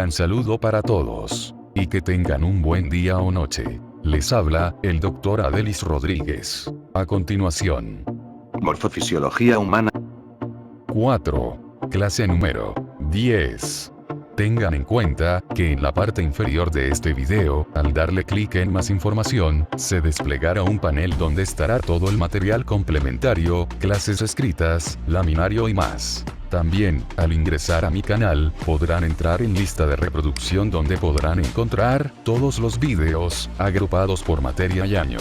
gran saludo para todos. Y que tengan un buen día o noche. Les habla, el Dr. Adelis Rodríguez. A continuación. Morfofisiología humana. 4. Clase número 10. Tengan en cuenta que en la parte inferior de este video, al darle clic en más información, se desplegará un panel donde estará todo el material complementario, clases escritas, laminario y más. También, al ingresar a mi canal, podrán entrar en lista de reproducción donde podrán encontrar todos los videos, agrupados por materia y año.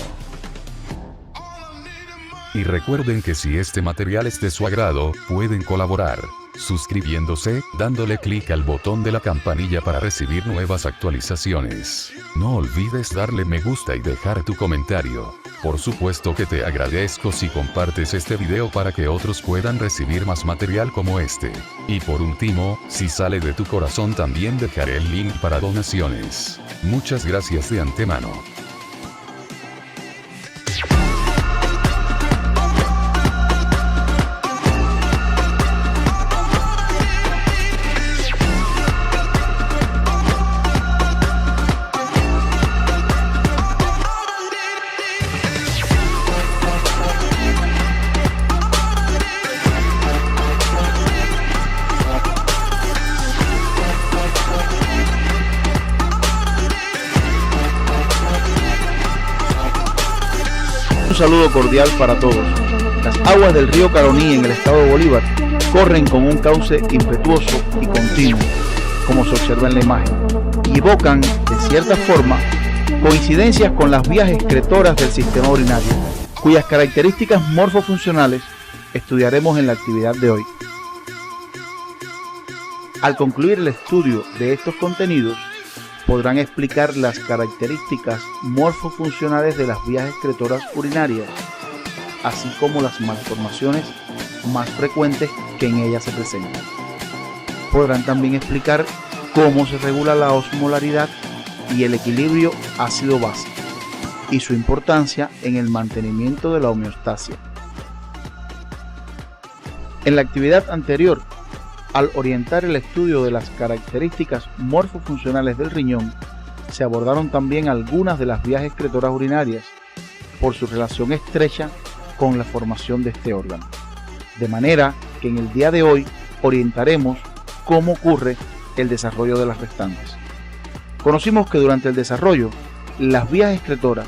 Y recuerden que si este material es de su agrado, pueden colaborar suscribiéndose, dándole clic al botón de la campanilla para recibir nuevas actualizaciones. No olvides darle me gusta y dejar tu comentario. Por supuesto que te agradezco si compartes este video para que otros puedan recibir más material como este. Y por último, si sale de tu corazón también dejaré el link para donaciones. Muchas gracias de antemano. Un saludo cordial para todos. Las aguas del río Caroní en el estado de Bolívar corren con un cauce impetuoso y continuo, como se observa en la imagen, y evocan, de cierta forma, coincidencias con las vías excretoras del sistema urinario, cuyas características morfofuncionales estudiaremos en la actividad de hoy. Al concluir el estudio de estos contenidos, podrán explicar las características morfofuncionales de las vías excretoras urinarias, así como las malformaciones más frecuentes que en ellas se presentan. Podrán también explicar cómo se regula la osmolaridad y el equilibrio ácido-base, y su importancia en el mantenimiento de la homeostasia. En la actividad anterior, al orientar el estudio de las características morfofuncionales del riñón, se abordaron también algunas de las vías excretoras urinarias, por su relación estrecha con la formación de este órgano. De manera que en el día de hoy orientaremos cómo ocurre el desarrollo de las restantes. Conocimos que durante el desarrollo, las vías excretoras,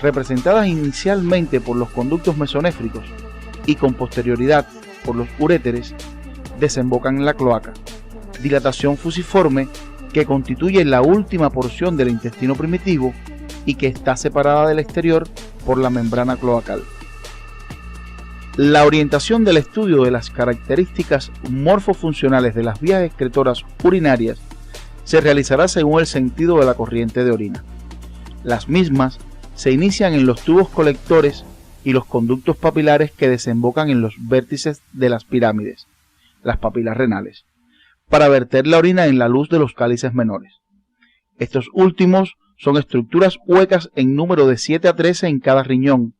representadas inicialmente por los conductos mesonéfricos y con posterioridad por los uréteres, desembocan en la cloaca, dilatación fusiforme que constituye la última porción del intestino primitivo y que está separada del exterior por la membrana cloacal. La orientación del estudio de las características morfofuncionales de las vías excretoras urinarias se realizará según el sentido de la corriente de orina. Las mismas se inician en los tubos colectores y los conductos papilares que desembocan en los vértices de las pirámides, las papilas renales, para verter la orina en la luz de los cálices menores. Estos últimos son estructuras huecas en número de 7 a 13 en cada riñón,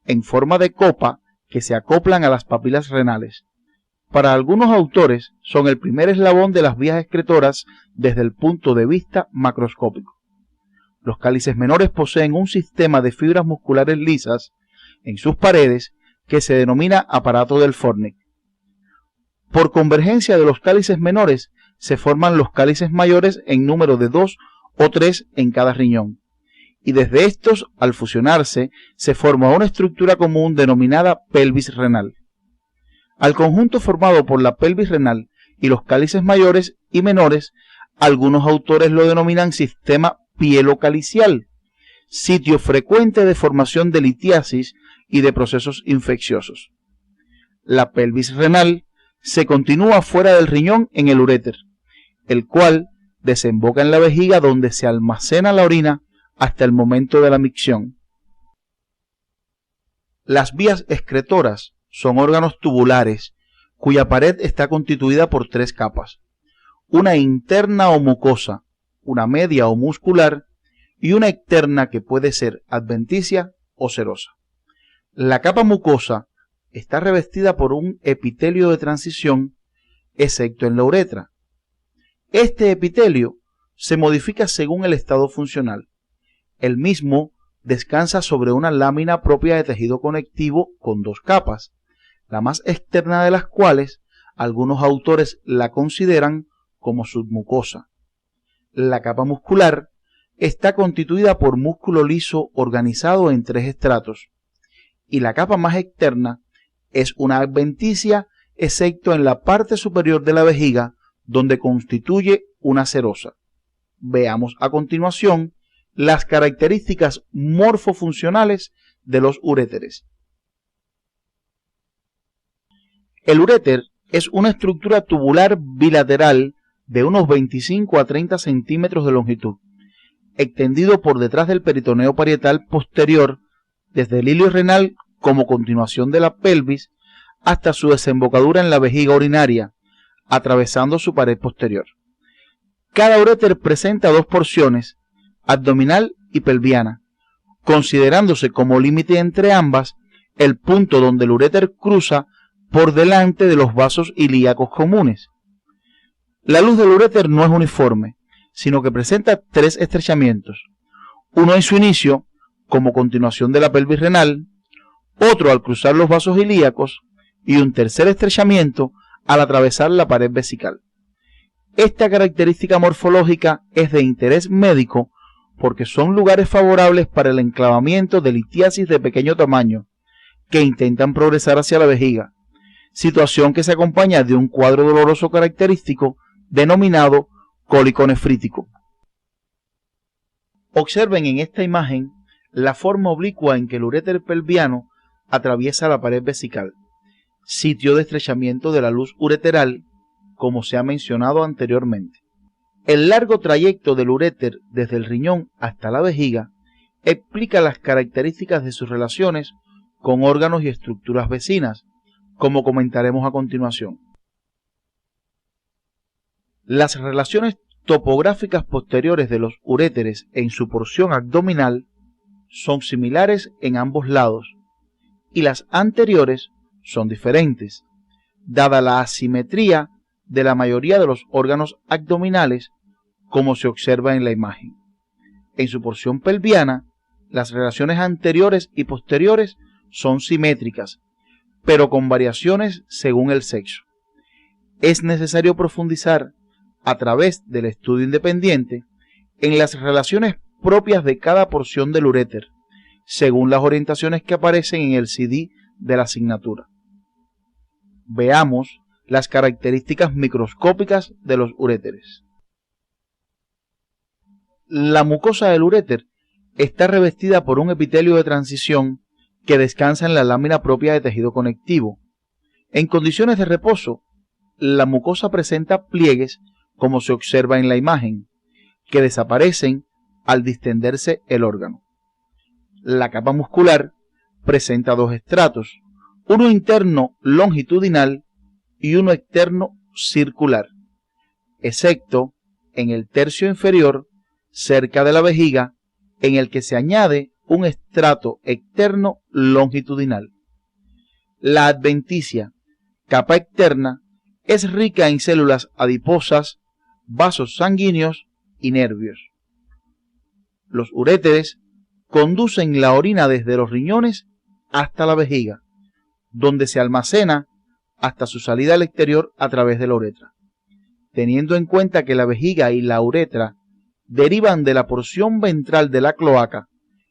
en forma de copa que se acoplan a las papilas renales. Para algunos autores son el primer eslabón de las vías excretoras desde el punto de vista macroscópico. Los cálices menores poseen un sistema de fibras musculares lisas en sus paredes que se denomina aparato del Forney. Por convergencia de los cálices menores se forman los cálices mayores en número de 2 o 3 en cada riñón, y desde estos, al fusionarse, se forma una estructura común denominada pelvis renal. Al conjunto formado por la pelvis renal y los cálices mayores y menores, algunos autores lo denominan sistema pielocalicial, sitio frecuente de formación de litiasis y de procesos infecciosos. La pelvis renal se continúa fuera del riñón en el uréter, el cual desemboca en la vejiga donde se almacena la orina hasta el momento de la micción. Las vías excretoras son órganos tubulares cuya pared está constituida por 3 capas, una interna o mucosa, una media o muscular y una externa que puede ser adventicia o serosa. La capa mucosa está revestida por un epitelio de transición, excepto en la uretra. Este epitelio se modifica según el estado funcional. El mismo descansa sobre una lámina propia de tejido conectivo con dos capas, la más externa de las cuales algunos autores la consideran como submucosa. La capa muscular está constituida por músculo liso organizado en tres estratos, y la capa más externa es una adventicia, excepto en la parte superior de la vejiga, donde constituye una serosa. Veamos a continuación las características morfofuncionales de los uréteres. El uréter es una estructura tubular bilateral de unos 25 a 30 centímetros de longitud, extendido por detrás del peritoneo parietal posterior, desde el hilio renal como continuación de la pelvis hasta su desembocadura en la vejiga urinaria, atravesando su pared posterior. Cada uréter presenta dos porciones, abdominal y pelviana, considerándose como límite entre ambas el punto donde el uréter cruza por delante de los vasos ilíacos comunes. La luz del uréter no es uniforme, sino que presenta tres estrechamientos, uno en su inicio, como continuación de la pelvis renal, otro al cruzar los vasos ilíacos y un tercer estrechamiento al atravesar la pared vesical. Esta característica morfológica es de interés médico porque son lugares favorables para el enclavamiento de litiasis de pequeño tamaño que intentan progresar hacia la vejiga, situación que se acompaña de un cuadro doloroso característico denominado cólico nefrítico. Observen en esta imagen la forma oblicua en que el uréter pelviano atraviesa la pared vesical, sitio de estrechamiento de la luz ureteral, como se ha mencionado anteriormente. El largo trayecto del uréter desde el riñón hasta la vejiga explica las características de sus relaciones con órganos y estructuras vecinas, como comentaremos a continuación. Las relaciones topográficas posteriores de los uréteres en su porción abdominal son similares en ambos lados, y las anteriores son diferentes, dada la asimetría de la mayoría de los órganos abdominales, como se observa en la imagen. En su porción pelviana, las relaciones anteriores y posteriores son simétricas, pero con variaciones según el sexo. Es necesario profundizar, a través del estudio independiente, en las relaciones propias de cada porción del uréter, según las orientaciones que aparecen en el CD de la asignatura. Veamos las características microscópicas de los uréteres. La mucosa del uréter está revestida por un epitelio de transición que descansa en la lámina propia de tejido conectivo. En condiciones de reposo, la mucosa presenta pliegues, como se observa en la imagen, que desaparecen al distenderse el órgano. La capa muscular presenta dos estratos, uno interno longitudinal y uno externo circular, excepto en el tercio inferior, cerca de la vejiga, en el que se añade un estrato externo longitudinal. La adventicia, capa externa, es rica en células adiposas, vasos sanguíneos y nervios. Los uréteres conducen la orina desde los riñones hasta la vejiga, donde se almacena hasta su salida al exterior a través de la uretra. Teniendo en cuenta que la vejiga y la uretra derivan de la porción ventral de la cloaca,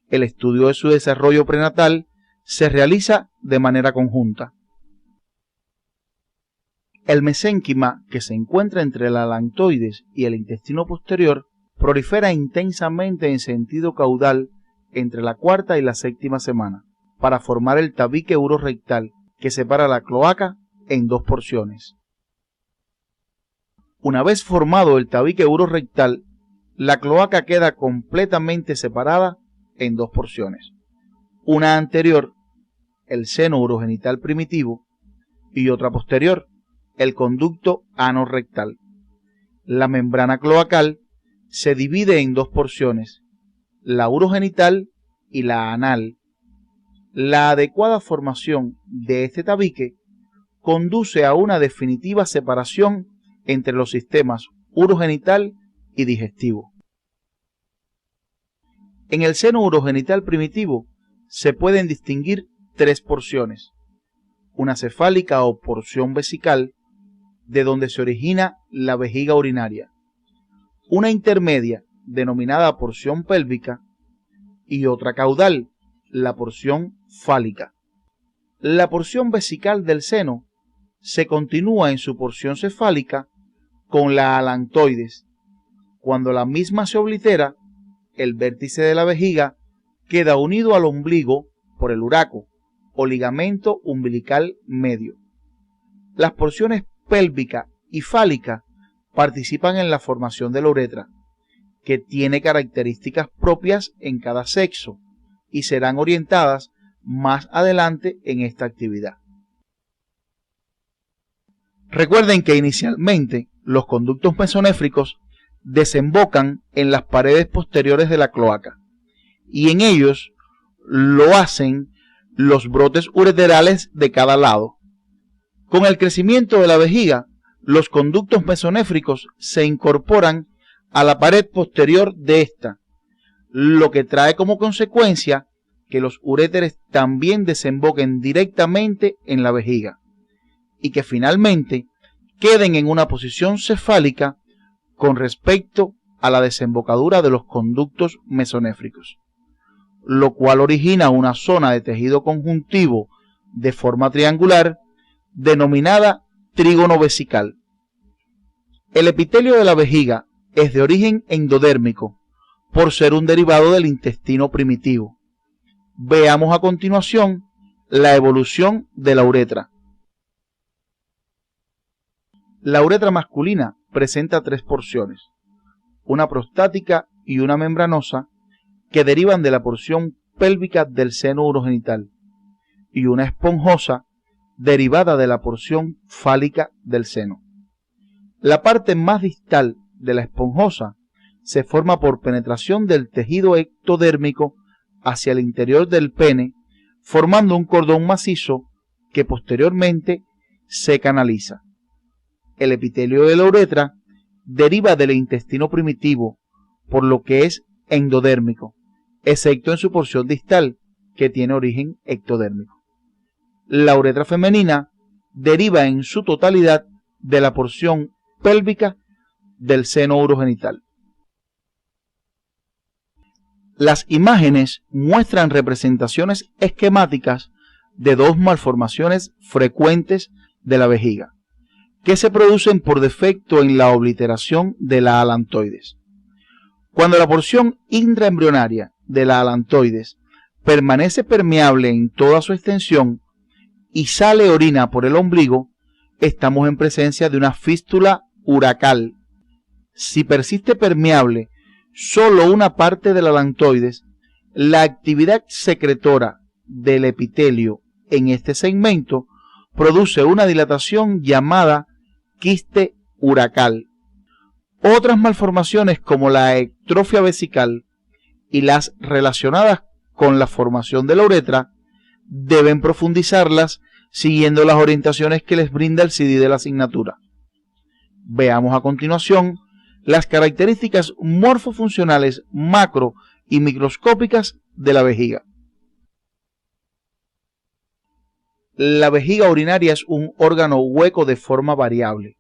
el estudio de su desarrollo prenatal se realiza de manera conjunta. El mesénquima, que se encuentra entre la alantoides y el intestino posterior, prolifera intensamente en sentido caudal entre la cuarta y la séptima semana, para formar el tabique urorectal que separa la cloaca en dos porciones. Una vez formado el tabique urorectal, la cloaca queda completamente separada en dos porciones. Una anterior, el seno urogenital primitivo, y otra posterior, el conducto anorrectal. La membrana cloacal se divide en dos porciones, la urogenital y la anal. La adecuada formación de este tabique conduce a una definitiva separación entre los sistemas urogenital y digestivo. En el seno urogenital primitivo se pueden distinguir tres porciones: una cefálica o porción vesical, de donde se origina la vejiga urinaria; una intermedia, denominada porción pélvica; y otra caudal, la porción fálica. La porción vesical del seno se continúa en su porción cefálica con la alantoides. Cuando la misma se oblitera, el vértice de la vejiga queda unido al ombligo por el uraco o ligamento umbilical medio. Las porciones pélvica y fálica participan en la formación de la uretra, que tiene características propias en cada sexo y serán orientadas más adelante en esta actividad. Recuerden que inicialmente los conductos mesonéfricos desembocan en las paredes posteriores de la cloaca, y en ellos lo hacen los brotes ureterales de cada lado. Con el crecimiento de la vejiga, los conductos mesonéfricos se incorporan a la pared posterior de esta, lo que trae como consecuencia que los uréteres también desemboquen directamente en la vejiga y que finalmente queden en una posición cefálica con respecto a la desembocadura de los conductos mesonéfricos, lo cual origina una zona de tejido conjuntivo de forma triangular denominada trígono vesical. El epitelio de la vejiga es de origen endodérmico por ser un derivado del intestino primitivo. Veamos a continuación la evolución de la uretra. La uretra masculina presenta tres porciones: una prostática y una membranosa, que derivan de la porción pélvica del seno urogenital, y una esponjosa derivada de la porción fálica del seno. La parte más distal de la esponjosa se forma por penetración del tejido ectodérmico hacia el interior del pene, formando un cordón macizo que posteriormente se canaliza. El epitelio de la uretra deriva del intestino primitivo, por lo que es endodérmico, excepto en su porción distal, que tiene origen ectodérmico. La uretra femenina deriva en su totalidad de la porción pélvica del seno urogenital. Las imágenes muestran representaciones esquemáticas de dos malformaciones frecuentes de la vejiga, que se producen por defecto en la obliteración de la alantoides. Cuando la porción intraembrionaria de la alantoides permanece permeable en toda su extensión y sale orina por el ombligo, estamos en presencia de una fístula uracal. Si persiste permeable solo una parte de la alantoides, la actividad secretora del epitelio en este segmento produce una dilatación llamada quiste uracal. Otras malformaciones, como la ectrofia vesical y las relacionadas con la formación de la uretra, deben profundizarlas siguiendo las orientaciones que les brinda el CD de la asignatura. Veamos a continuación las características morfofuncionales macro y microscópicas de la vejiga. La vejiga urinaria es un órgano hueco de forma variable,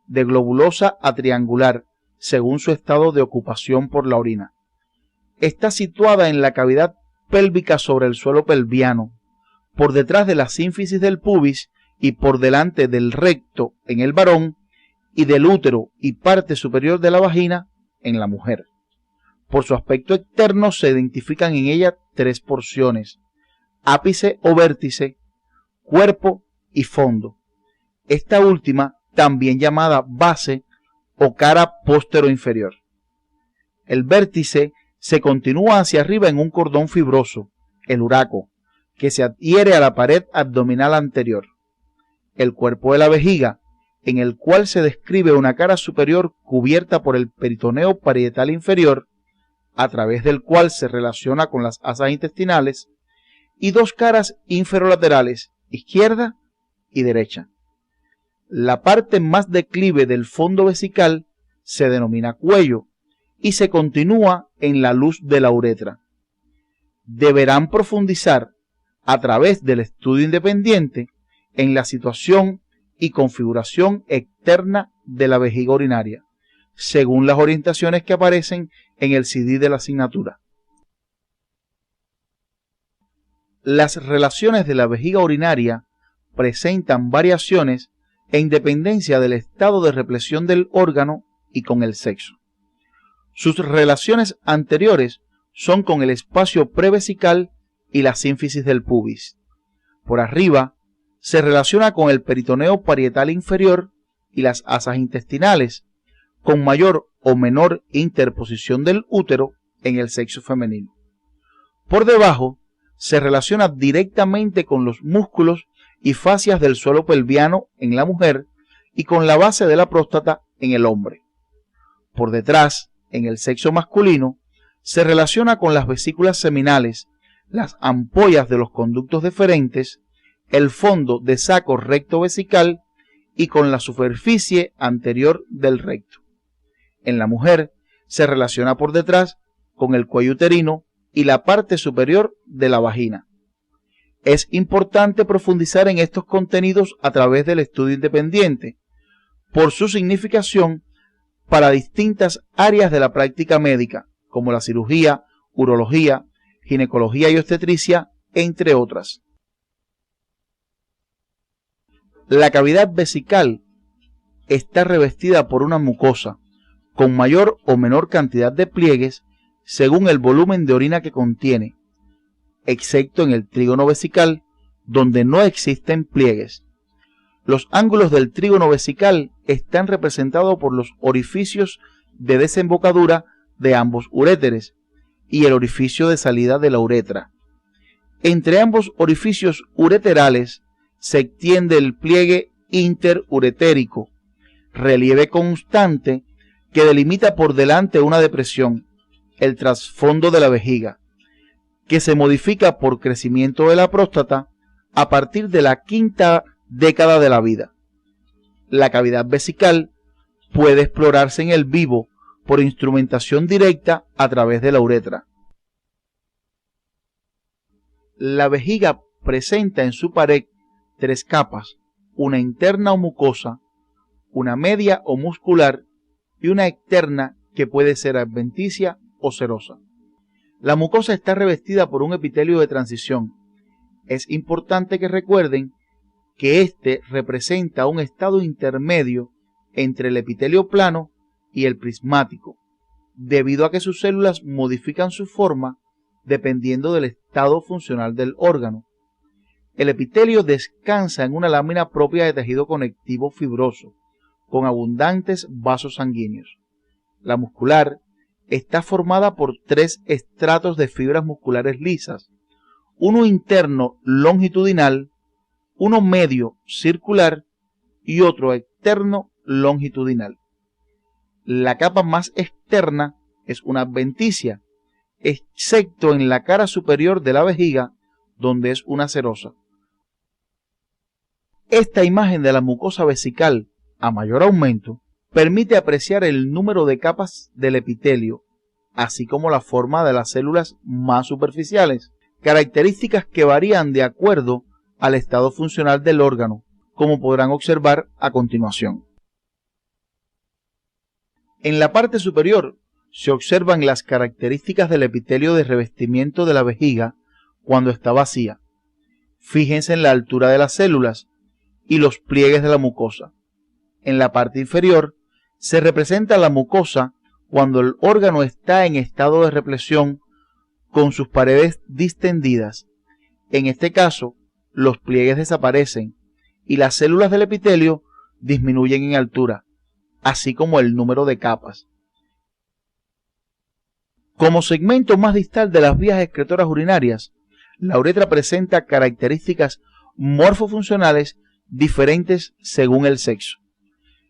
de globulosa a triangular, según su estado de ocupación por la orina. Está situada en la cavidad pélvica sobre el suelo pelviano, por detrás de la sínfisis del pubis y por delante del recto en el varón, y del útero y parte superior de la vagina en la mujer. Por su aspecto externo se identifican en ella tres porciones: ápice o vértice, cuerpo y fondo. Esta última, también llamada base o cara póstero-inferior. El vértice se continúa hacia arriba en un cordón fibroso, el uraco, que se adhiere a la pared abdominal anterior. El cuerpo de la vejiga, en el cual se describe una cara superior cubierta por el peritoneo parietal inferior, a través del cual se relaciona con las asas intestinales, y dos caras inferolaterales, izquierda y derecha. La parte más declive del fondo vesical se denomina cuello y se continúa en la luz de la uretra. Deberán profundizar a través del estudio independiente en la situación y configuración externa de la vejiga urinaria, según las orientaciones que aparecen en el CD de la asignatura. Las relaciones de la vejiga urinaria presentan variaciones en dependencia del estado de represión del órgano y con el sexo. Sus relaciones anteriores son con el espacio prevesical y la sínfisis del pubis. Por arriba se relaciona con el peritoneo parietal inferior y las asas intestinales, con mayor o menor interposición del útero en el sexo femenino. Por debajo se relaciona directamente con los músculos y fascias del suelo pelviano en la mujer y con la base de la próstata en el hombre. Por detrás, en el sexo masculino, se relaciona con las vesículas seminales, las ampollas de los conductos deferentes, el fondo de saco recto vesical y con la superficie anterior del recto. En la mujer se relaciona por detrás con el cuello uterino y la parte superior de la vagina. Es importante profundizar en estos contenidos a través del estudio independiente, por su significación para distintas áreas de la práctica médica, como la cirugía, urología, ginecología y obstetricia, entre otras. La cavidad vesical está revestida por una mucosa, con mayor o menor cantidad de pliegues según el volumen de orina que contiene, excepto en el trígono vesical, donde no existen pliegues. Los ángulos del trígono vesical están representados por los orificios de desembocadura de ambos uréteres y el orificio de salida de la uretra. Entre ambos orificios ureterales se extiende el pliegue interuretérico, relieve constante que delimita por delante una depresión, el trasfondo de la vejiga, que se modifica por crecimiento de la próstata a partir de la quinta década de la vida. La cavidad vesical puede explorarse en el vivo por instrumentación directa a través de la uretra. La vejiga presenta en su pared 3 capas, una interna o mucosa, una media o muscular y una externa que puede ser adventicia o serosa. La mucosa está revestida por un epitelio de transición. Es importante que recuerden que este representa un estado intermedio entre el epitelio plano y el prismático, debido a que sus células modifican su forma dependiendo del estado funcional del órgano. El epitelio descansa en una lámina propia de tejido conectivo fibroso, con abundantes vasos sanguíneos. La muscular está formada por 3 estratos de fibras musculares lisas, uno interno longitudinal, uno medio circular y otro externo longitudinal. La capa más externa es una adventicia, excepto en la cara superior de la vejiga, donde es una serosa. Esta imagen de la mucosa vesical a mayor aumento permite apreciar el número de capas del epitelio, así como la forma de las células más superficiales, características que varían de acuerdo al estado funcional del órgano, como podrán observar a continuación. En la parte superior se observan las características del epitelio de revestimiento de la vejiga cuando está vacía. Fíjense en la altura de las células y los pliegues de la mucosa. En la parte inferior se representa la mucosa cuando el órgano está en estado de represión con sus paredes distendidas. En este caso, los pliegues desaparecen y las células del epitelio disminuyen en altura, así como el número de capas. Como segmento más distal de las vías excretoras urinarias, la uretra presenta características morfofuncionales diferentes según el sexo.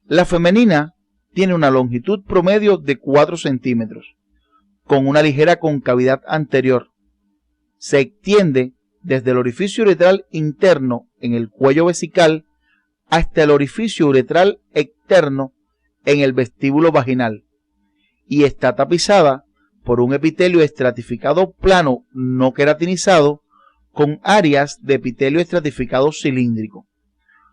La femenina tiene una longitud promedio de 4 centímetros, con una ligera concavidad anterior. Se extiende desde el orificio uretral interno en el cuello vesical hasta el orificio uretral externo en el vestíbulo vaginal y está tapizada por un epitelio estratificado plano no queratinizado con áreas de epitelio estratificado cilíndrico.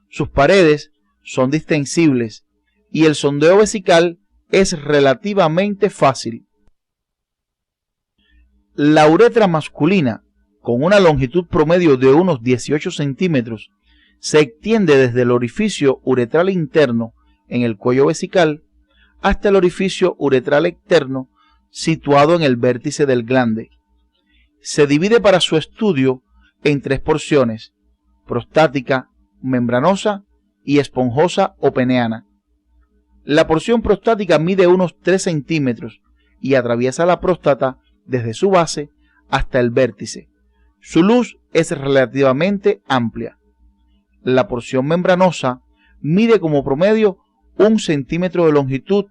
Sus paredes son distensibles y el sondeo vesical es relativamente fácil. La uretra masculina, con una longitud promedio de unos 18 centímetros, se extiende desde el orificio uretral interno en el cuello vesical hasta el orificio uretral externo situado en el vértice del glande. Se divide para su estudio en tres porciones: prostática, membranosa y esponjosa o peneana. La porción prostática mide unos 3 centímetros y atraviesa la próstata desde su base hasta el vértice. Su luz es relativamente amplia. La porción membranosa mide como promedio 1 centímetro de longitud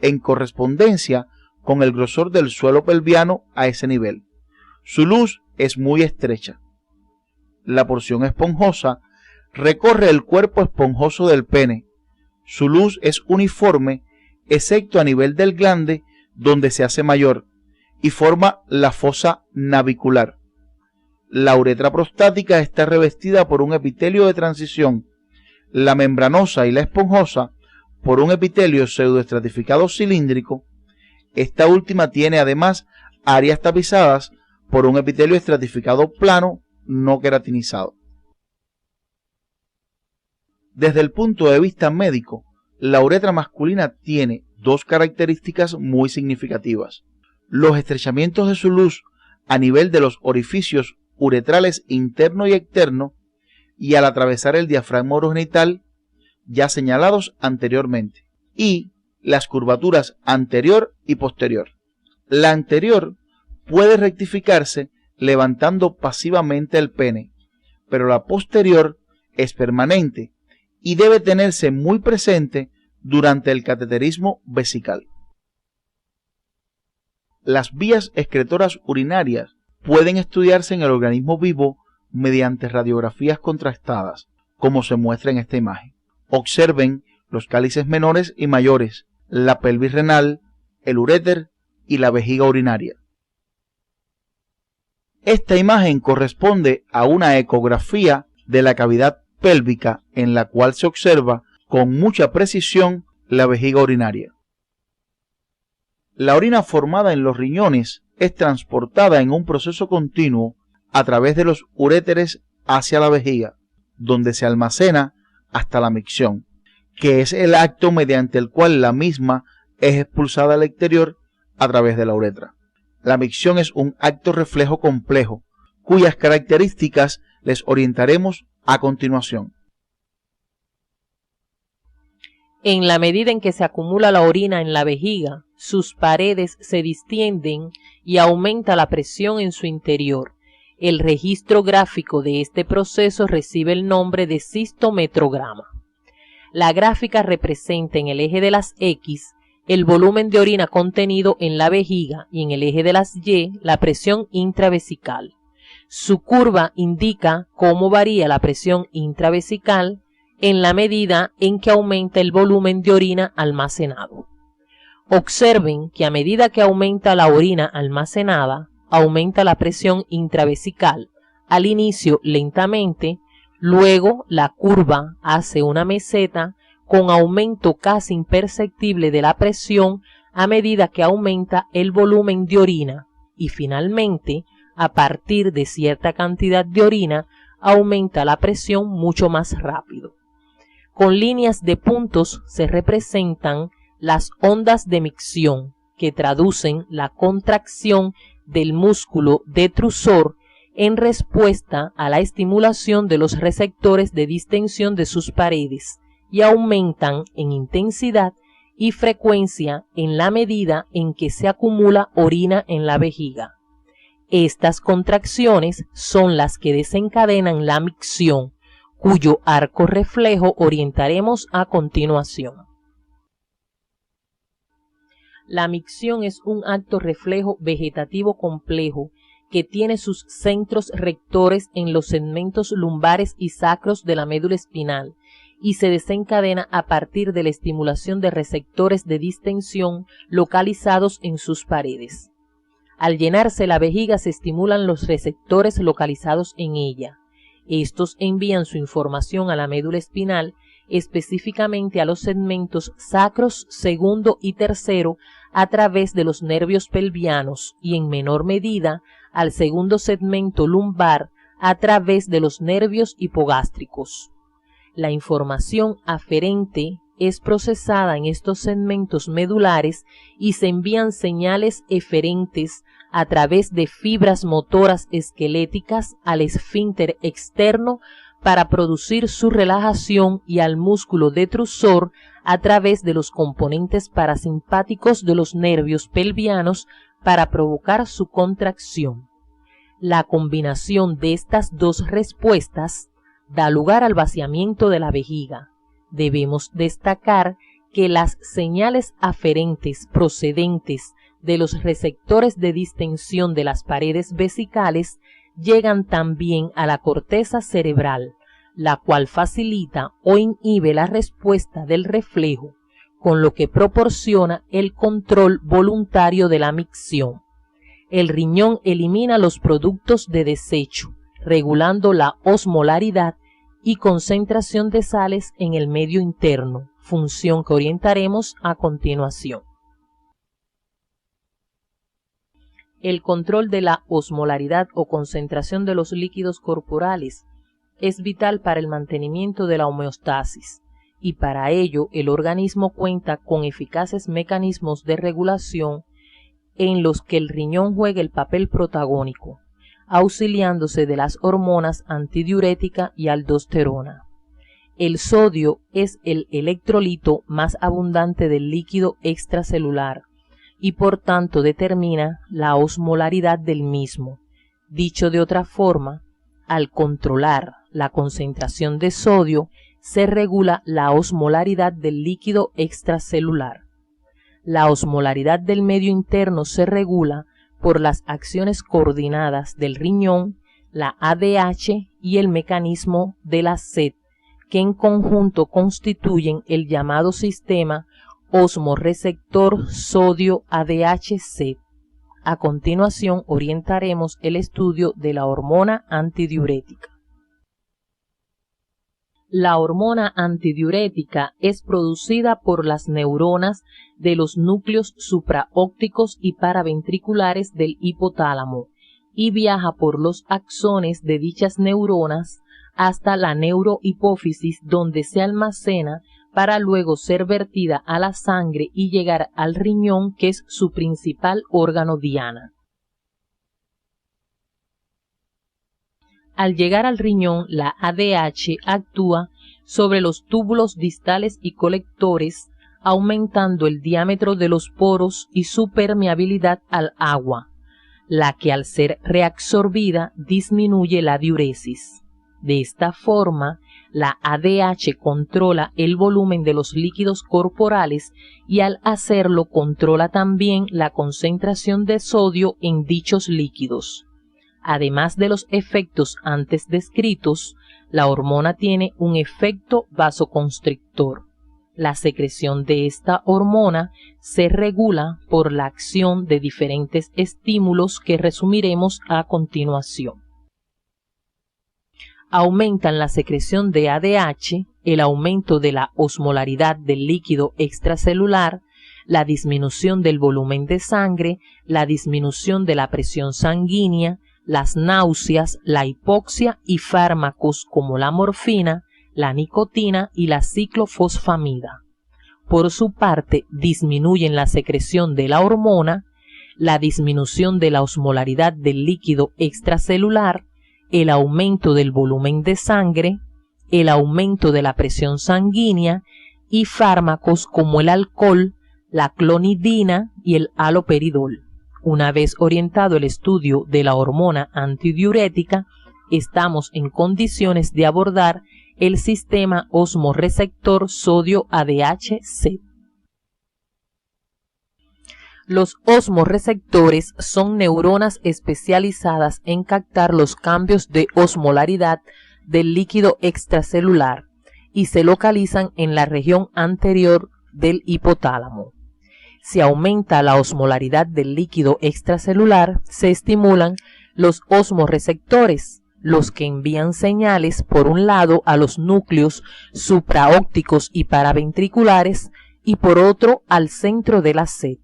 en correspondencia con el grosor del suelo pelviano a ese nivel. Su luz es muy estrecha. La porción esponjosa recorre el cuerpo esponjoso del pene. Su luz es uniforme, excepto a nivel del glande, donde se hace mayor, y forma la fosa navicular. La uretra prostática está revestida por un epitelio de transición, la membranosa y la esponjosa por un epitelio pseudoestratificado cilíndrico. Esta última tiene además áreas tapizadas por un epitelio estratificado plano no queratinizado. Desde el punto de vista médico, la uretra masculina tiene dos características muy significativas: los estrechamientos de su luz a nivel de los orificios uretrales interno y externo y al atravesar el diafragma urogenital ya señalados anteriormente, y las curvaturas anterior y posterior. La anterior puede rectificarse levantando pasivamente el pene, pero la posterior es permanente y debe tenerse muy presente durante el cateterismo vesical. Las vías excretoras urinarias pueden estudiarse en el organismo vivo mediante radiografías contrastadas, como se muestra en esta imagen. Observen los cálices menores y mayores, la pelvis renal, el uréter y la vejiga urinaria. Esta imagen corresponde a una ecografía de la cavidad pélvica en la cual se observa con mucha precisión la vejiga urinaria. La orina formada en los riñones es transportada en un proceso continuo a través de los uréteres hacia la vejiga, donde se almacena hasta la micción, que es el acto mediante el cual la misma es expulsada al exterior a través de la uretra. La micción es un acto reflejo complejo, cuyas características les orientaremos a continuación. En la medida en que se acumula la orina en la vejiga, sus paredes se distienden y aumenta la presión en su interior. El registro gráfico de este proceso recibe el nombre de cistometrograma. La gráfica representa en el eje de las X el volumen de orina contenido en la vejiga y en el eje de las Y la presión intravesical. Su curva indica cómo varía la presión intravesical en la medida en que aumenta el volumen de orina almacenado. Observen que a medida que aumenta la orina almacenada, aumenta la presión intravesical, al inicio lentamente, luego la curva hace una meseta con aumento casi imperceptible de la presión a medida que aumenta el volumen de orina y finalmente, a partir de cierta cantidad de orina, aumenta la presión mucho más rápido. Con líneas de puntos se representan las ondas de micción, que traducen la contracción del músculo detrusor en respuesta a la estimulación de los receptores de distensión de sus paredes y aumentan en intensidad y frecuencia en la medida en que se acumula orina en la vejiga. Estas contracciones son las que desencadenan la micción, cuyo arco reflejo orientaremos a continuación. La micción es un acto reflejo vegetativo complejo que tiene sus centros rectores en los segmentos lumbares y sacros de la médula espinal y se desencadena a partir de la estimulación de receptores de distensión localizados en sus paredes. Al llenarse la vejiga se estimulan los receptores localizados en ella. Estos envían su información a la médula espinal, específicamente a los segmentos sacros, segundo y tercero, a través de los nervios pelvianos y en menor medida al segundo segmento lumbar a través de los nervios hipogástricos. La información aferente es procesada en estos segmentos medulares y se envían señales eferentes a través de fibras motoras esqueléticas al esfínter externo para producir su relajación y al músculo detrusor a través de los componentes parasimpáticos de los nervios pelvianos para provocar su contracción. La combinación de estas dos respuestas da lugar al vaciamiento de la vejiga. Debemos destacar que las señales aferentes procedentes de los receptores de distensión de las paredes vesicales llegan también a la corteza cerebral, la cual facilita o inhibe la respuesta del reflejo, con lo que proporciona el control voluntario de la micción. El riñón elimina los productos de desecho, regulando la osmolaridad y concentración de sales en el medio interno, función que orientaremos a continuación. El control de la osmolaridad o concentración de los líquidos corporales es vital para el mantenimiento de la homeostasis, y para ello el organismo cuenta con eficaces mecanismos de regulación en los que el riñón juega el papel protagónico, auxiliándose de las hormonas antidiurética y aldosterona. El sodio es el electrolito más abundante del líquido extracelular y por tanto determina la osmolaridad del mismo. Dicho de otra forma, al controlar la concentración de sodio, se regula la osmolaridad del líquido extracelular. La osmolaridad del medio interno se regula por las acciones coordinadas del riñón, la ADH y el mecanismo de la sed, que en conjunto constituyen el llamado sistema osmoreceptor sodio-ADH-sed. A continuación orientaremos el estudio de la hormona antidiurética. La hormona antidiurética es producida por las neuronas de los núcleos supraópticos y paraventriculares del hipotálamo y viaja por los axones de dichas neuronas hasta la neurohipófisis, donde se almacena para luego ser vertida a la sangre y llegar al riñón, que es su principal órgano diana. Al llegar al riñón, la ADH actúa sobre los túbulos distales y colectores, aumentando el diámetro de los poros y su permeabilidad al agua, la que al ser reabsorbida disminuye la diuresis. De esta forma, la ADH controla el volumen de los líquidos corporales y al hacerlo controla también la concentración de sodio en dichos líquidos. Además de los efectos antes descritos, la hormona tiene un efecto vasoconstrictor. La secreción de esta hormona se regula por la acción de diferentes estímulos que resumiremos a continuación. Aumentan la secreción de ADH, el aumento de la osmolaridad del líquido extracelular, la disminución del volumen de sangre, la disminución de la presión sanguínea, las náuseas, la hipoxia y fármacos como la morfina, la nicotina y la ciclofosfamida. Por su parte, disminuyen la secreción de la hormona, la disminución de la osmolaridad del líquido extracelular, el aumento del volumen de sangre, el aumento de la presión sanguínea y fármacos como el alcohol, la clonidina y el haloperidol. Una vez orientado el estudio de la hormona antidiurética, estamos en condiciones de abordar el sistema osmoreceptor sodio-ADH-sed. Los osmoreceptores son neuronas especializadas en captar los cambios de osmolaridad del líquido extracelular y se localizan en la región anterior del hipotálamo. Si aumenta la osmolaridad del líquido extracelular, se estimulan los osmorreceptores, los que envían señales por un lado a los núcleos supraópticos y paraventriculares y por otro al centro de la sed.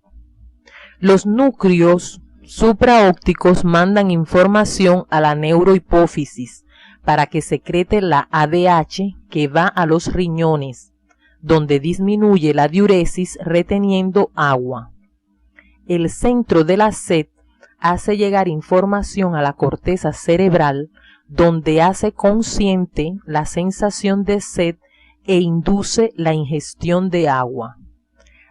Los núcleos supraópticos mandan información a la neurohipófisis para que secrete la ADH que va a los riñones, donde disminuye la diuresis reteniendo agua. El centro de la sed hace llegar información a la corteza cerebral, donde hace consciente la sensación de sed e induce la ingestión de agua.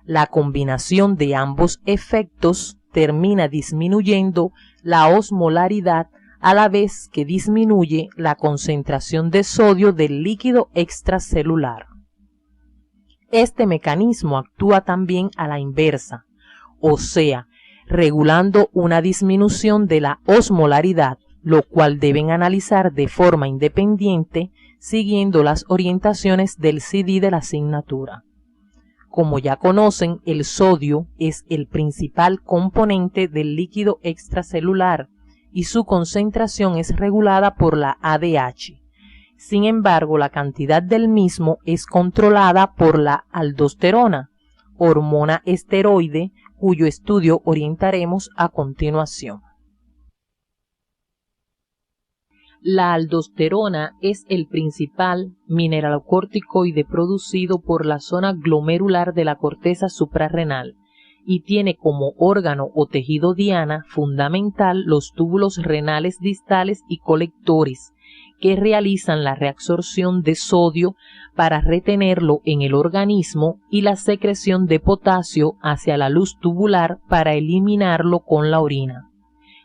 La combinación de ambos efectos termina disminuyendo la osmolaridad a la vez que disminuye la concentración de sodio del líquido extracelular. Este mecanismo actúa también a la inversa, o sea, regulando una disminución de la osmolaridad, lo cual deben analizar de forma independiente siguiendo las orientaciones del CD de la asignatura. Como ya conocen, el sodio es el principal componente del líquido extracelular y su concentración es regulada por la ADH. Sin embargo, la cantidad del mismo es controlada por la aldosterona, hormona esteroide, cuyo estudio orientaremos a continuación. La aldosterona es el principal mineralocorticoide producido por la zona glomerular de la corteza suprarrenal y tiene como órgano o tejido diana fundamental los túbulos renales distales y colectores, que realizan la reabsorción de sodio para retenerlo en el organismo y la secreción de potasio hacia la luz tubular para eliminarlo con la orina.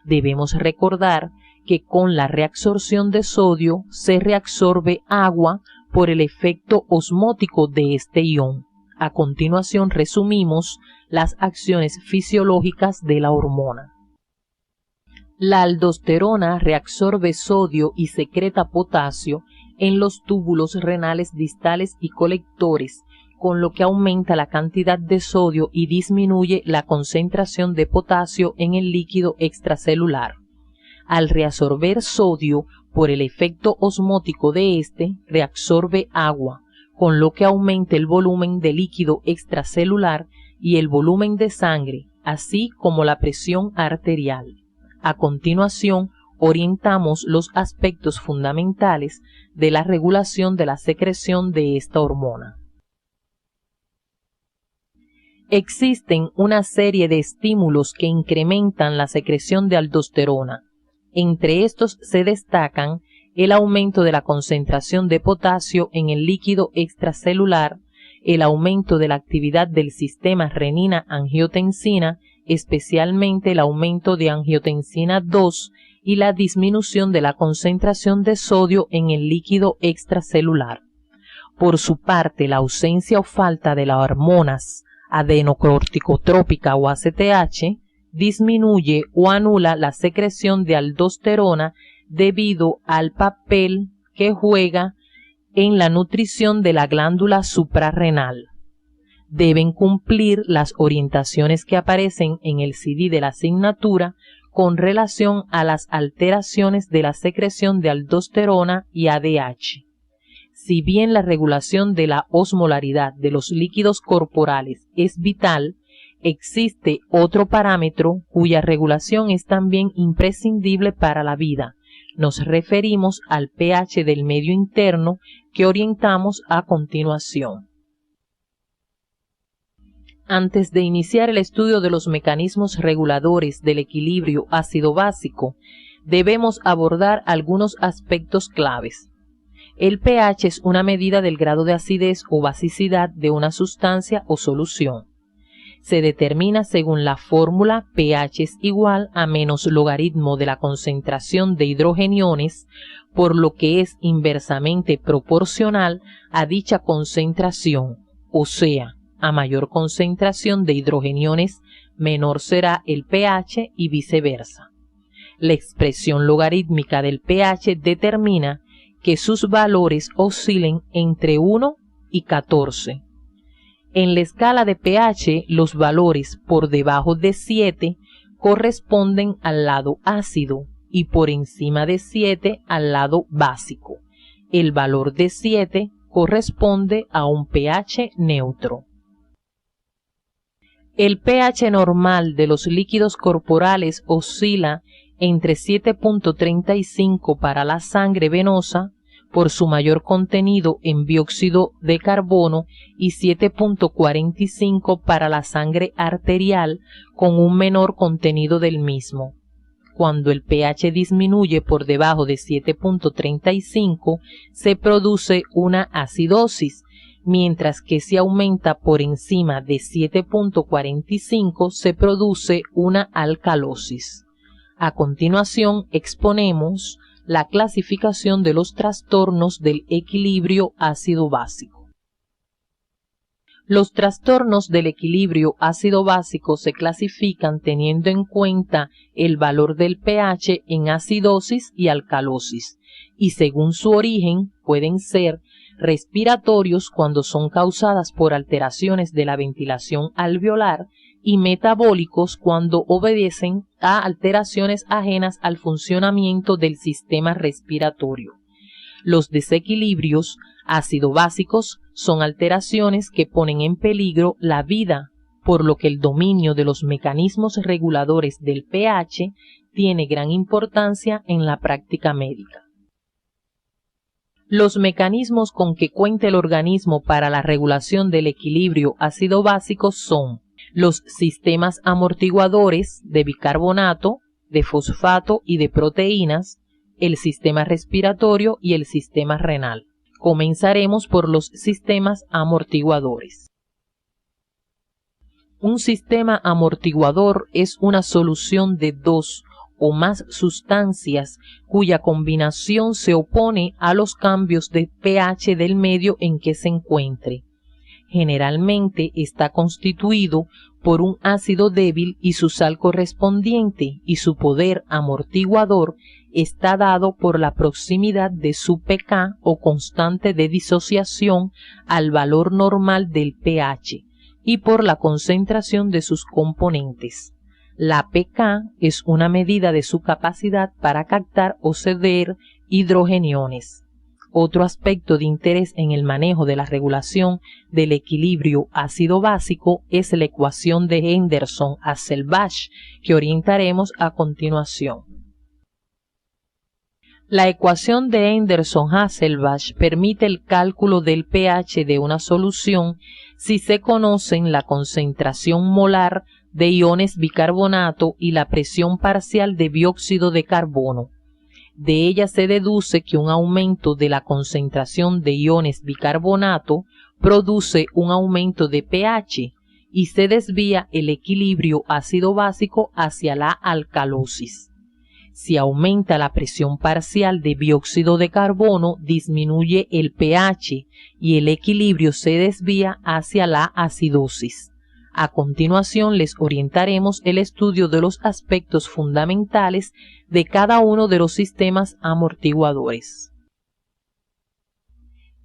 Debemos recordar que con la reabsorción de sodio se reabsorbe agua por el efecto osmótico de este ion. A continuación resumimos las acciones fisiológicas de la hormona. La aldosterona reabsorbe sodio y secreta potasio en los túbulos renales distales y colectores, con lo que aumenta la cantidad de sodio y disminuye la concentración de potasio en el líquido extracelular. Al reabsorber sodio, por el efecto osmótico de este, reabsorbe agua, con lo que aumenta el volumen de líquido extracelular y el volumen de sangre, así como la presión arterial. A continuación, orientamos los aspectos fundamentales de la regulación de la secreción de esta hormona. Existen una serie de estímulos que incrementan la secreción de aldosterona. Entre estos se destacan el aumento de la concentración de potasio en el líquido extracelular, el aumento de la actividad del sistema renina-angiotensina, especialmente el aumento de angiotensina 2 y la disminución de la concentración de sodio en el líquido extracelular. Por su parte, la ausencia o falta de las hormonas adenocorticotrópica o ACTH disminuye o anula la secreción de aldosterona debido al papel que juega en la nutrición de la glándula suprarrenal. Deben cumplir las orientaciones que aparecen en el CD de la asignatura con relación a las alteraciones de la secreción de aldosterona y ADH. Si bien la regulación de la osmolaridad de los líquidos corporales es vital, existe otro parámetro cuya regulación es también imprescindible para la vida. Nos referimos al pH del medio interno que orientamos a continuación. Antes de iniciar el estudio de los mecanismos reguladores del equilibrio ácido-básico, debemos abordar algunos aspectos claves. El pH es una medida del grado de acidez o basicidad de una sustancia o solución. Se determina según la fórmula pH es igual a menos logaritmo de la concentración de hidrogeniones, por lo que es inversamente proporcional a dicha concentración, o sea, a mayor concentración de hidrogeniones, menor será el pH y viceversa. La expresión logarítmica del pH determina que sus valores oscilen entre 1 y 14. En la escala de pH, los valores por debajo de 7 corresponden al lado ácido y por encima de 7 al lado básico. El valor de 7 corresponde a un pH neutro. El pH normal de los líquidos corporales oscila entre 7.35 para la sangre venosa por su mayor contenido en dióxido de carbono y 7.45 para la sangre arterial con un menor contenido del mismo. Cuando el pH disminuye por debajo de 7.35 se produce una acidosis, mientras que si aumenta por encima de 7.45 se produce una alcalosis. A continuación exponemos la clasificación de los trastornos del equilibrio ácido-básico. Los trastornos del equilibrio ácido-básico se clasifican teniendo en cuenta el valor del pH en acidosis y alcalosis, y según su origen pueden ser respiratorios cuando son causadas por alteraciones de la ventilación alveolar y metabólicos cuando obedecen a alteraciones ajenas al funcionamiento del sistema respiratorio. Los desequilibrios ácido-básicos son alteraciones que ponen en peligro la vida, por lo que el dominio de los mecanismos reguladores del pH tiene gran importancia en la práctica médica. Los mecanismos con que cuenta el organismo para la regulación del equilibrio ácido-básico son los sistemas amortiguadores de bicarbonato, de fosfato y de proteínas, el sistema respiratorio y el sistema renal. Comenzaremos por los sistemas amortiguadores. Un sistema amortiguador es una solución de dos o más sustancias cuya combinación se opone a los cambios de pH del medio en que se encuentre. Generalmente está constituido por un ácido débil y su sal correspondiente, y su poder amortiguador está dado por la proximidad de su pK o constante de disociación al valor normal del pH y por la concentración de sus componentes. La pK es una medida de su capacidad para captar o ceder hidrogeniones. Otro aspecto de interés en el manejo de la regulación del equilibrio ácido-básico es la ecuación de Henderson-Hasselbalch, que orientaremos a continuación. La ecuación de Henderson-Hasselbalch permite el cálculo del pH de una solución si se conocen la concentración molar de iones bicarbonato y la presión parcial de dióxido de carbono. De ella se deduce que un aumento de la concentración de iones bicarbonato produce un aumento de pH y se desvía el equilibrio ácido-básico hacia la alcalosis. Si aumenta la presión parcial de dióxido de carbono, disminuye el pH y el equilibrio se desvía hacia la acidosis. A continuación les orientaremos el estudio de los aspectos fundamentales de cada uno de los sistemas amortiguadores.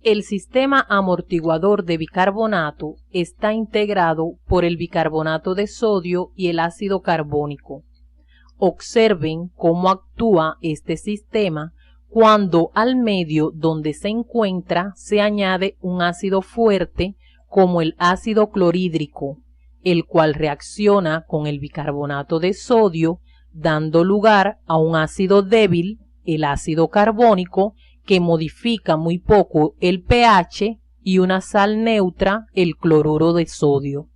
El sistema amortiguador de bicarbonato está integrado por el bicarbonato de sodio y el ácido carbónico. Observen cómo actúa este sistema cuando al medio donde se encuentra se añade un ácido fuerte como el ácido clorhídrico, el cual reacciona con el bicarbonato de sodio, dando lugar a un ácido débil, el ácido carbónico, que modifica muy poco el pH, y una sal neutra, el cloruro de sodio.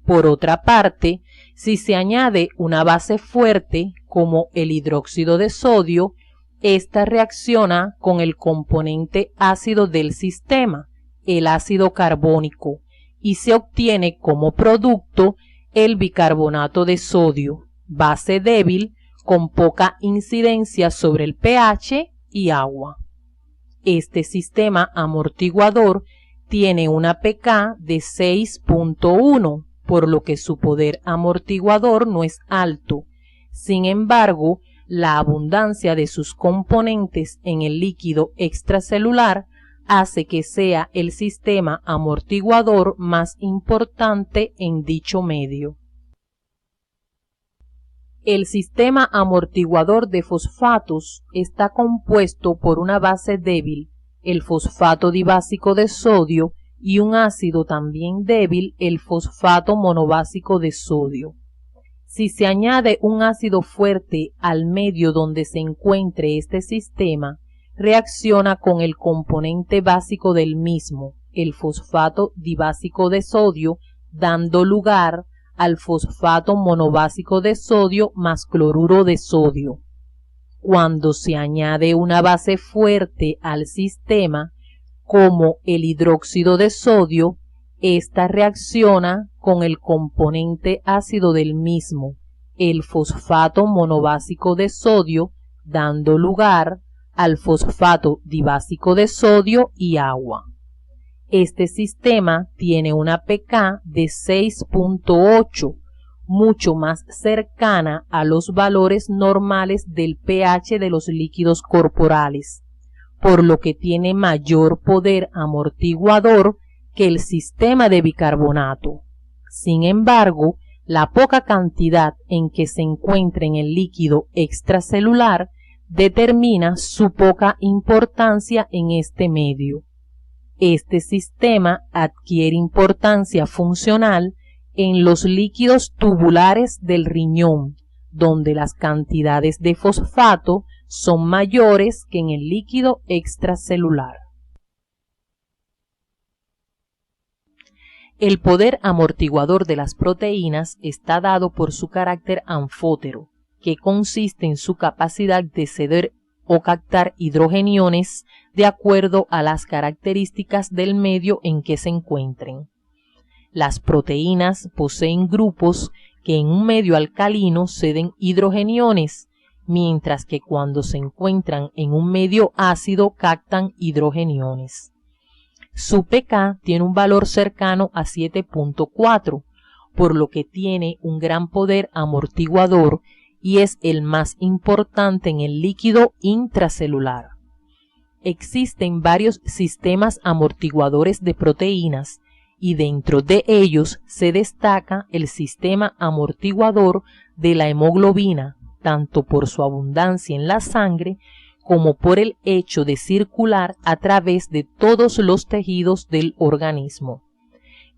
Por otra parte, si se añade una base fuerte, como el hidróxido de sodio, esta reacciona con el componente ácido del sistema, el ácido carbónico, y se obtiene como producto el bicarbonato de sodio, base débil con poca incidencia sobre el pH y agua. Este sistema amortiguador tiene una pK de 6.1, por lo que su poder amortiguador no es alto. Sin embargo, La abundancia de sus componentes en el líquido extracelular hace que sea el sistema amortiguador más importante en dicho medio. El sistema amortiguador de fosfatos está compuesto por una base débil, el fosfato dibásico de sodio, y un ácido también débil, el fosfato monobásico de sodio. Si se añade un ácido fuerte al medio donde se encuentre este sistema, reacciona con el componente básico del mismo, el fosfato dibásico de sodio, dando lugar al fosfato monobásico de sodio más cloruro de sodio. Cuando se añade una base fuerte al sistema, como el hidróxido de sodio, esta reacciona con el componente ácido del mismo, el fosfato monobásico de sodio, dando lugar al fosfato dibásico de sodio y agua. Este sistema tiene una pK de 6.8, mucho más cercana a los valores normales del pH de los líquidos corporales, por lo que tiene mayor poder amortiguador que el sistema de bicarbonato. Sin embargo, la poca cantidad en que se encuentra en el líquido extracelular determina su poca importancia en este medio. Este sistema adquiere importancia funcional en los líquidos tubulares del riñón, donde las cantidades de fosfato son mayores que en el líquido extracelular. El poder amortiguador de las proteínas está dado por su carácter anfótero, que consiste en su capacidad de ceder o captar hidrogeniones de acuerdo a las características del medio en que se encuentren. Las proteínas poseen grupos que en un medio alcalino ceden hidrogeniones, mientras que cuando se encuentran en un medio ácido captan hidrogeniones. Su pK tiene un valor cercano a 7.4, por lo que tiene un gran poder amortiguador y es el más importante en el líquido intracelular. Existen varios sistemas amortiguadores de proteínas y dentro de ellos se destaca el sistema amortiguador de la hemoglobina, tanto por su abundancia en la sangre como por el hecho de circular a través de todos los tejidos del organismo.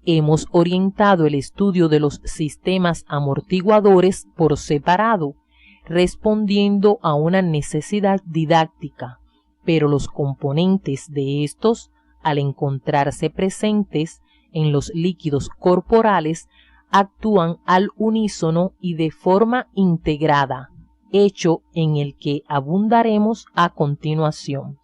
Hemos orientado el estudio de los sistemas amortiguadores por separado, respondiendo a una necesidad didáctica, pero los componentes de estos, al encontrarse presentes en los líquidos corporales, actúan al unísono y de forma integrada, hecho en el que abundaremos a continuación.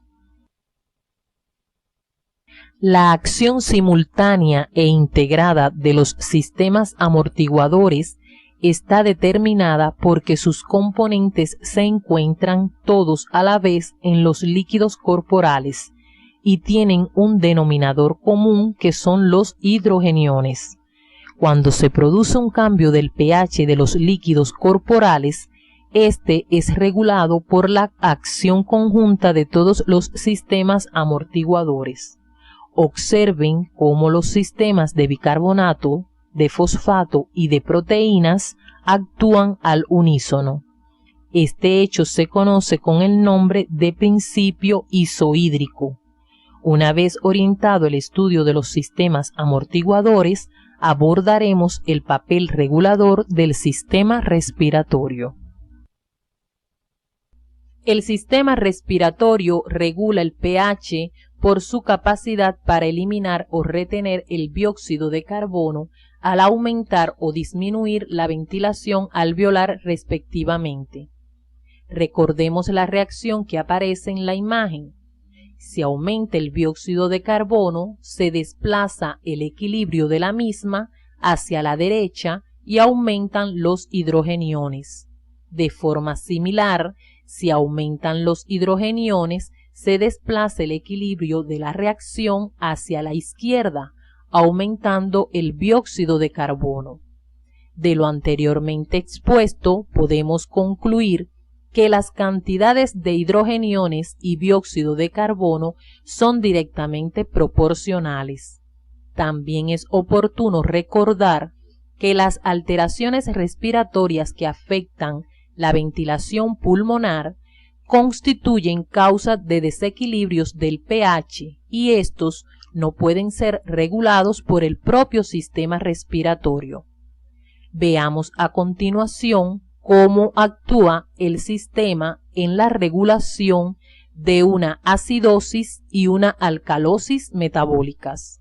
La acción simultánea e integrada de los sistemas amortiguadores está determinada porque sus componentes se encuentran todos a la vez en los líquidos corporales y tienen un denominador común que son los hidrogeniones. Cuando se produce un cambio del pH de los líquidos corporales, este es regulado por la acción conjunta de todos los sistemas amortiguadores. Observen cómo los sistemas de bicarbonato, de fosfato y de proteínas actúan al unísono. Este hecho se conoce con el nombre de principio isohídrico. Una vez orientado el estudio de los sistemas amortiguadores, abordaremos el papel regulador del sistema respiratorio. El sistema respiratorio regula el pH por su capacidad para eliminar o retener el dióxido de carbono al aumentar o disminuir la ventilación alveolar respectivamente. Recordemos la reacción que aparece en la imagen. Si aumenta el dióxido de carbono, se desplaza el equilibrio de la misma hacia la derecha y aumentan los hidrogeniones. De forma similar, si aumentan los hidrogeniones, se desplaza el equilibrio de la reacción hacia la izquierda, aumentando el dióxido de carbono. De lo anteriormente expuesto, podemos concluir que las cantidades de hidrogeniones y dióxido de carbono son directamente proporcionales. También es oportuno recordar que las alteraciones respiratorias que afectan la ventilación pulmonar constituyen causa de desequilibrios del pH y estos no pueden ser regulados por el propio sistema respiratorio. Veamos a continuación cómo actúa el sistema en la regulación de una acidosis y una alcalosis metabólicas.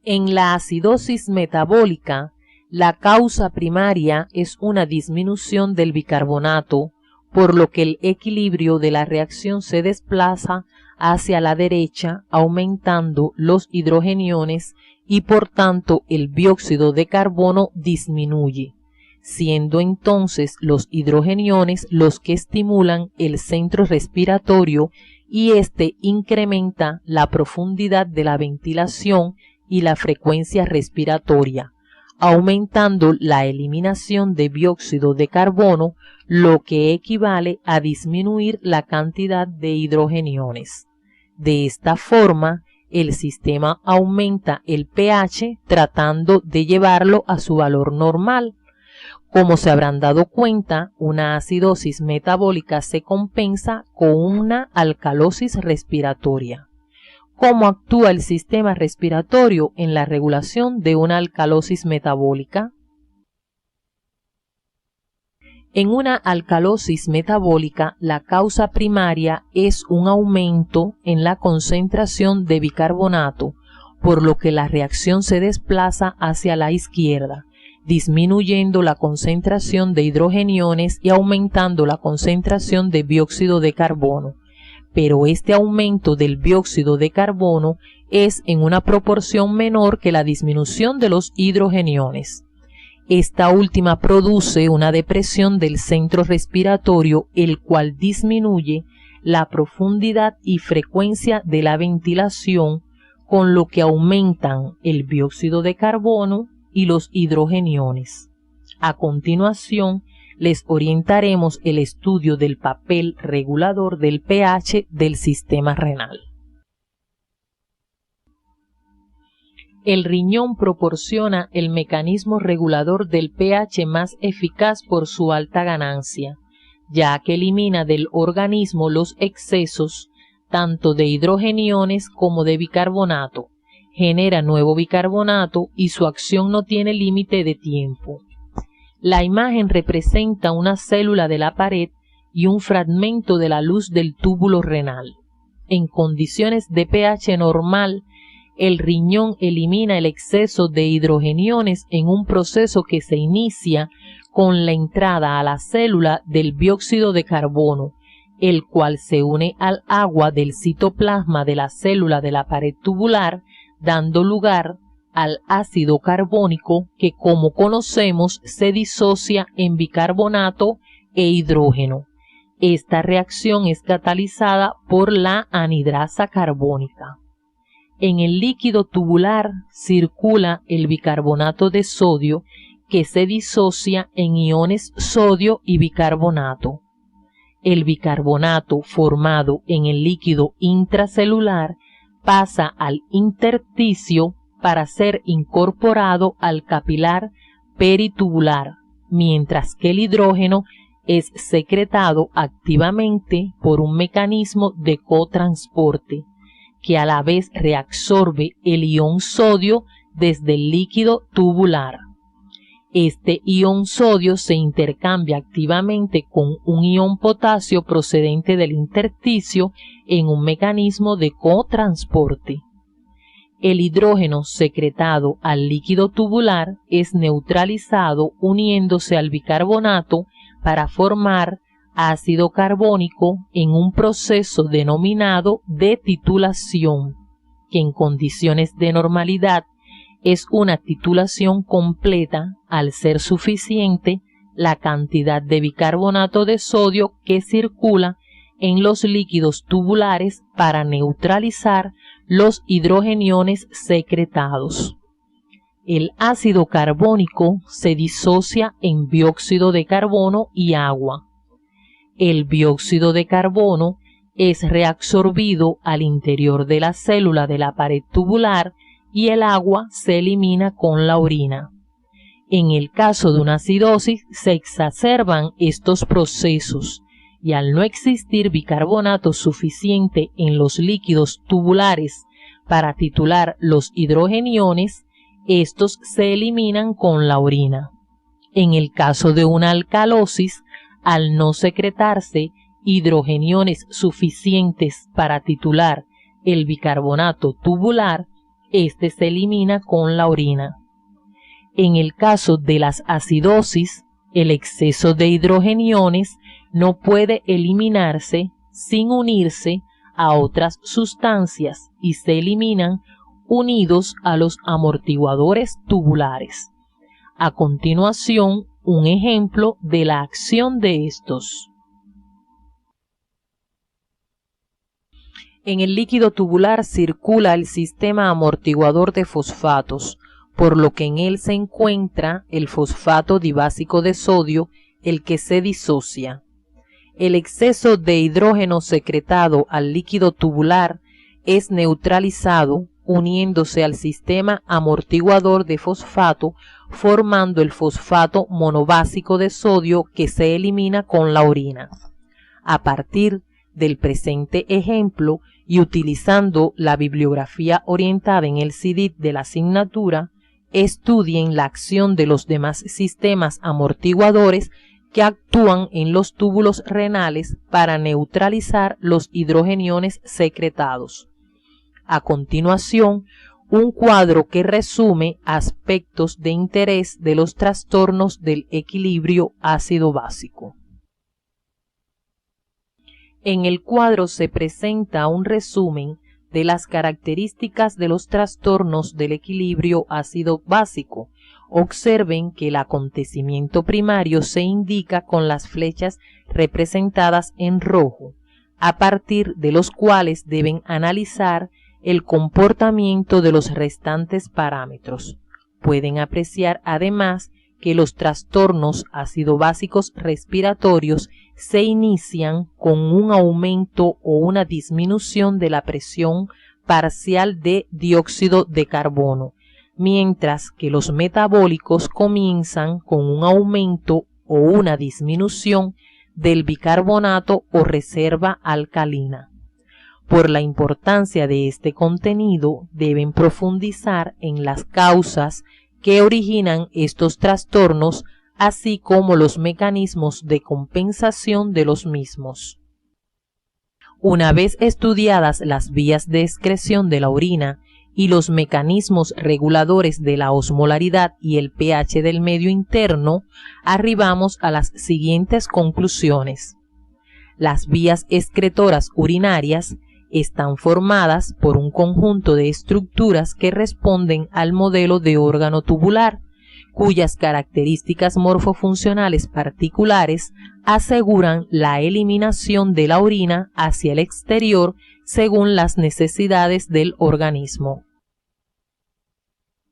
En la acidosis metabólica, la causa primaria es una disminución del bicarbonato, por lo que el equilibrio de la reacción se desplaza hacia la derecha, aumentando los hidrogeniones y por tanto el dióxido de carbono disminuye, siendo entonces los hidrogeniones los que estimulan el centro respiratorio y éste incrementa la profundidad de la ventilación y la frecuencia respiratoria, aumentando la eliminación de dióxido de carbono, lo que equivale a disminuir la cantidad de hidrogeniones. De esta forma, el sistema aumenta el pH tratando de llevarlo a su valor normal. Como se habrán dado cuenta, una acidosis metabólica se compensa con una alcalosis respiratoria. ¿Cómo actúa el sistema respiratorio en la regulación de una alcalosis metabólica? En una alcalosis metabólica, la causa primaria es un aumento en la concentración de bicarbonato, por lo que la reacción se desplaza hacia la izquierda, disminuyendo la concentración de hidrogeniones y aumentando la concentración de dióxido de carbono. Pero este aumento del dióxido de carbono es en una proporción menor que la disminución de los hidrogeniones. Esta última produce una depresión del centro respiratorio, el cual disminuye la profundidad y frecuencia de la ventilación, con lo que aumentan el dióxido de carbono y los hidrogeniones. A continuación, les orientaremos el estudio del papel regulador del pH del sistema renal. El riñón proporciona el mecanismo regulador del pH más eficaz por su alta ganancia, ya que elimina del organismo los excesos tanto de hidrogeniones como de bicarbonato, genera nuevo bicarbonato y su acción no tiene límite de tiempo. La imagen representa una célula de la pared y un fragmento de la luz del túbulo renal. En condiciones de pH normal, el riñón elimina el exceso de hidrogeniones en un proceso que se inicia con la entrada a la célula del dióxido de carbono, el cual se une al agua del citoplasma de la célula de la pared tubular, dando lugar al ácido carbónico que, como conocemos, se disocia en bicarbonato e hidrógeno. Esta reacción es catalizada por la anhidrasa carbónica. En el líquido tubular circula el bicarbonato de sodio que se disocia en iones sodio y bicarbonato. El bicarbonato formado en el líquido intracelular pasa al intersticio para ser incorporado al capilar peritubular, mientras que el hidrógeno es secretado activamente por un mecanismo de cotransporte, que a la vez reabsorbe el ion sodio desde el líquido tubular. Este ion sodio se intercambia activamente con un ion potasio procedente del intersticio en un mecanismo de cotransporte. El hidrógeno secretado al líquido tubular es neutralizado uniéndose al bicarbonato para formar ácido carbónico en un proceso denominado de titulación, que en condiciones de normalidad es una titulación completa al ser suficiente la cantidad de bicarbonato de sodio que circula en los líquidos tubulares para neutralizar los hidrogeniones secretados. El ácido carbónico se disocia en dióxido de carbono y agua. El dióxido de carbono es reabsorbido al interior de la célula de la pared tubular y el agua se elimina con la orina. En el caso de una acidosis se exacerban estos procesos y al no existir bicarbonato suficiente en los líquidos tubulares para titular los hidrogeniones, estos se eliminan con la orina. En el caso de una alcalosis, al no secretarse hidrogeniones suficientes para titular el bicarbonato tubular, este se elimina con la orina. En el caso de las acidosis, el exceso de hidrogeniones no puede eliminarse sin unirse a otras sustancias y se eliminan unidos a los amortiguadores tubulares. A continuación, un ejemplo de la acción de estos. En el líquido tubular circula el sistema amortiguador de fosfatos, por lo que en él se encuentra el fosfato dibásico de sodio, el que se disocia. El exceso de hidrógeno secretado al líquido tubular es neutralizado uniéndose al sistema amortiguador de fosfato, formando el fosfato monobásico de sodio que se elimina con la orina. A partir del presente ejemplo y utilizando la bibliografía orientada en el CIDIT de la asignatura, estudien la acción de los demás sistemas amortiguadores que actúan en los túbulos renales para neutralizar los hidrogeniones secretados. A continuación, un cuadro que resume aspectos de interés de los trastornos del equilibrio ácido-básico. En el cuadro se presenta un resumen de las características de los trastornos del equilibrio ácido-básico. Observen que el acontecimiento primario se indica con las flechas representadas en rojo, a partir de los cuales deben analizar el comportamiento de los restantes parámetros. Pueden apreciar además que los trastornos ácido-básicos respiratorios se inician con un aumento o una disminución de la presión parcial de dióxido de carbono, mientras que los metabólicos comienzan con un aumento o una disminución del bicarbonato o reserva alcalina. Por la importancia de este contenido, deben profundizar en las causas que originan estos trastornos, así como los mecanismos de compensación de los mismos. Una vez estudiadas las vías de excreción de la orina y los mecanismos reguladores de la osmolaridad y el pH del medio interno, arribamos a las siguientes conclusiones. Las vías excretoras urinarias están formadas por un conjunto de estructuras que responden al modelo de órgano tubular, cuyas características morfofuncionales particulares aseguran la eliminación de la orina hacia el exterior según las necesidades del organismo.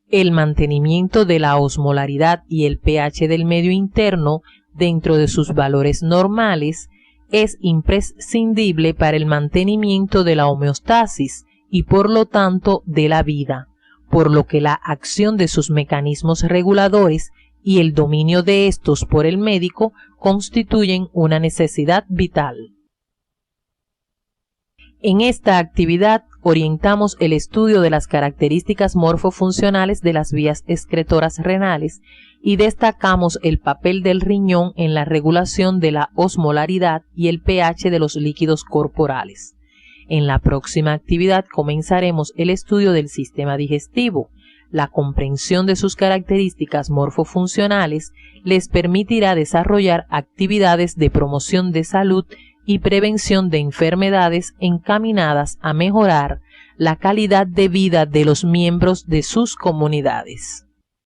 El mantenimiento de la osmolaridad y el pH del medio interno dentro de sus valores normales es imprescindible para el mantenimiento de la homeostasis y por lo tanto de la vida, por lo que la acción de sus mecanismos reguladores y el dominio de estos por el médico constituyen una necesidad vital. En esta actividad orientamos el estudio de las características morfofuncionales de las vías excretoras renales y destacamos el papel del riñón en la regulación de la osmolaridad y el pH de los líquidos corporales. En la próxima actividad comenzaremos el estudio del sistema digestivo. La comprensión de sus características morfofuncionales les permitirá desarrollar actividades de promoción de salud y prevención de enfermedades encaminadas a mejorar la calidad de vida de los miembros de sus comunidades.